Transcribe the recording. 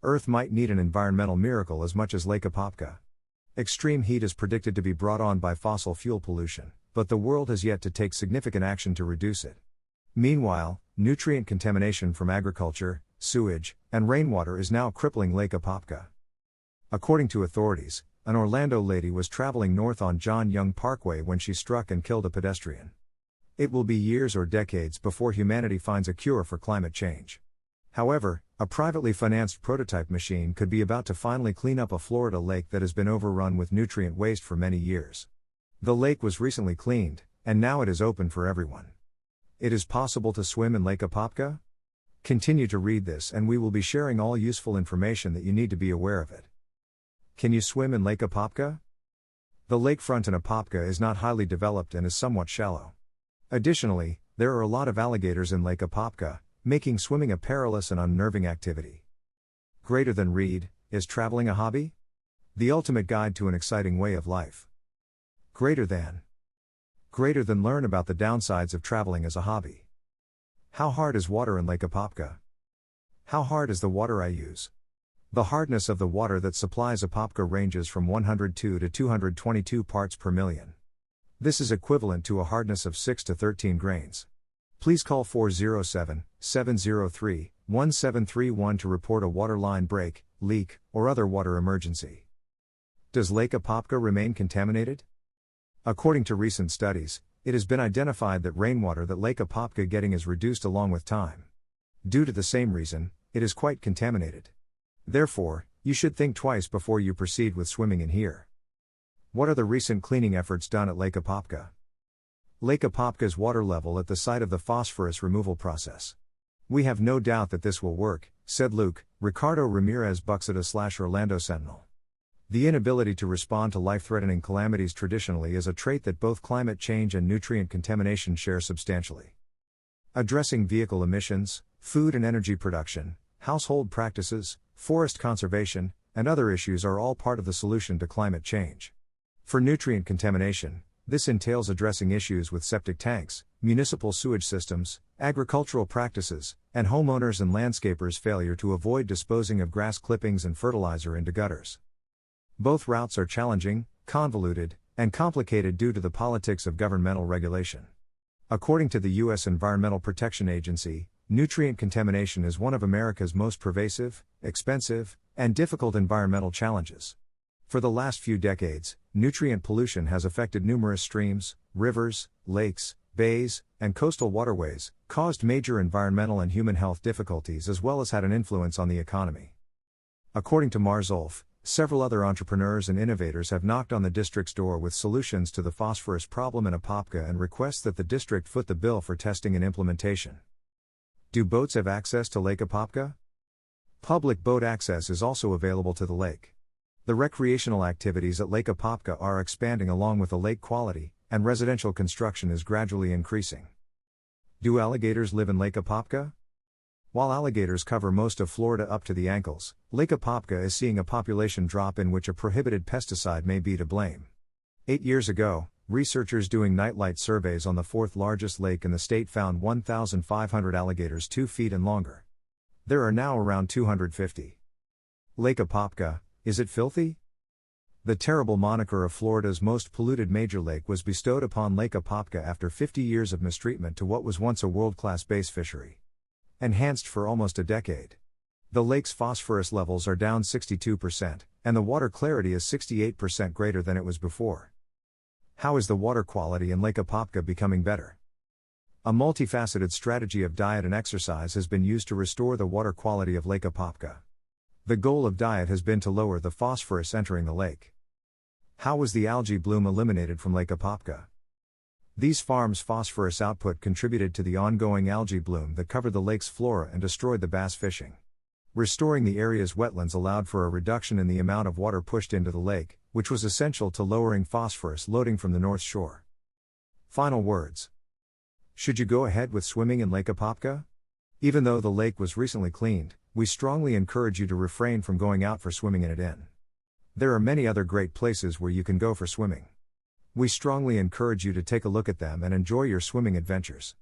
Earth might need an environmental miracle as much as Lake Apopka. Extreme heat is predicted to be brought on by fossil fuel pollution, but the world has yet to take significant action to reduce it. Meanwhile, nutrient contamination from agriculture, sewage, and rainwater is now crippling Lake Apopka. According to authorities, an Orlando lady was traveling north on John Young Parkway when she struck and killed a pedestrian. It will be years or decades before humanity finds a cure for climate change. However, a privately financed prototype machine could be about to finally clean up a Florida lake that has been overrun with nutrient waste for many years. The lake was recently cleaned, and now it is open for everyone. It is possible to swim in Lake Apopka? Continue to read this and we will be sharing all useful information that you need to be aware of it. Can you swim in Lake Apopka? The lakefront in Apopka is not highly developed and is somewhat shallow. Additionally, there are a lot of alligators in Lake Apopka, making swimming a perilous and unnerving activity. Greater than read, is traveling a hobby? The ultimate guide to an exciting way of life. Greater than learn about the downsides of traveling as a hobby. How hard is water in Lake Apopka? How hard is the water I use? The hardness of the water that supplies Apopka ranges from 102 to 222 parts per million. This is equivalent to a hardness of 6 to 13 grains. Please call 407-703-1731 to report a water line break, leak, or other water emergency. Does Lake Apopka remain contaminated? According to recent studies, it has been identified that rainwater that Lake Apopka getting is reduced along with time. Due to the same reason, it is quite contaminated. Therefore, you should think twice before you proceed with swimming in here. What are the recent cleaning efforts done at Lake Apopka? Lake Apopka's water level at the site of the phosphorus removal process. We have no doubt that this will work, said Luke, Ricardo Ramirez Buxada/Orlando Sentinel. The inability to respond to life-threatening calamities traditionally is a trait that both climate change and nutrient contamination share substantially. Addressing vehicle emissions, food and energy production, household practices, forest conservation, and other issues are all part of the solution to climate change. For nutrient contamination, this entails addressing issues with septic tanks, municipal sewage systems, agricultural practices, and homeowners and landscapers' failure to avoid disposing of grass clippings and fertilizer into gutters. Both routes are challenging, convoluted, and complicated due to the politics of governmental regulation. According to the U.S. Environmental Protection Agency, nutrient contamination is one of America's most pervasive, expensive, and difficult environmental challenges. For the last few decades, nutrient pollution has affected numerous streams, rivers, lakes, bays, and coastal waterways, caused major environmental and human health difficulties as well as had an influence on the economy. According to Marzolf, several other entrepreneurs and innovators have knocked on the district's door with solutions to the phosphorus problem in Apopka and requests that the district foot the bill for testing and implementation. Do boats have access to Lake Apopka? Public boat access is also available to the lake. The recreational activities at Lake Apopka are expanding along with the lake quality, and residential construction is gradually increasing. Do alligators live in Lake Apopka? While alligators cover most of Florida up to the ankles, Lake Apopka is seeing a population drop in which a prohibited pesticide may be to blame. 8 years ago, researchers doing nightlight surveys on the fourth largest lake in the state found 1,500 alligators 2 feet and longer. There are now around 250. Lake Apopka, is it filthy? The terrible moniker of Florida's most polluted major lake was bestowed upon Lake Apopka after 50 years of mistreatment to what was once a world-class bass fishery. Enhanced for almost a decade. The lake's phosphorus levels are down 62%, and the water clarity is 68% greater than it was before. How is the water quality in Lake Apopka becoming better? A multifaceted strategy of diet and exercise has been used to restore the water quality of Lake Apopka. The goal of diet has been to lower the phosphorus entering the lake. How was the algae bloom eliminated from Lake Apopka? These farms' phosphorus output contributed to the ongoing algae bloom that covered the lake's flora and destroyed the bass fishing. Restoring the area's wetlands allowed for a reduction in the amount of water pushed into the lake, which was essential to lowering phosphorus loading from the North Shore. Final words. Should you go ahead with swimming in Lake Apopka? Even though the lake was recently cleaned, we strongly encourage you to refrain from going out for swimming in it. There are many other great places where you can go for swimming. We strongly encourage you to take a look at them and enjoy your swimming adventures.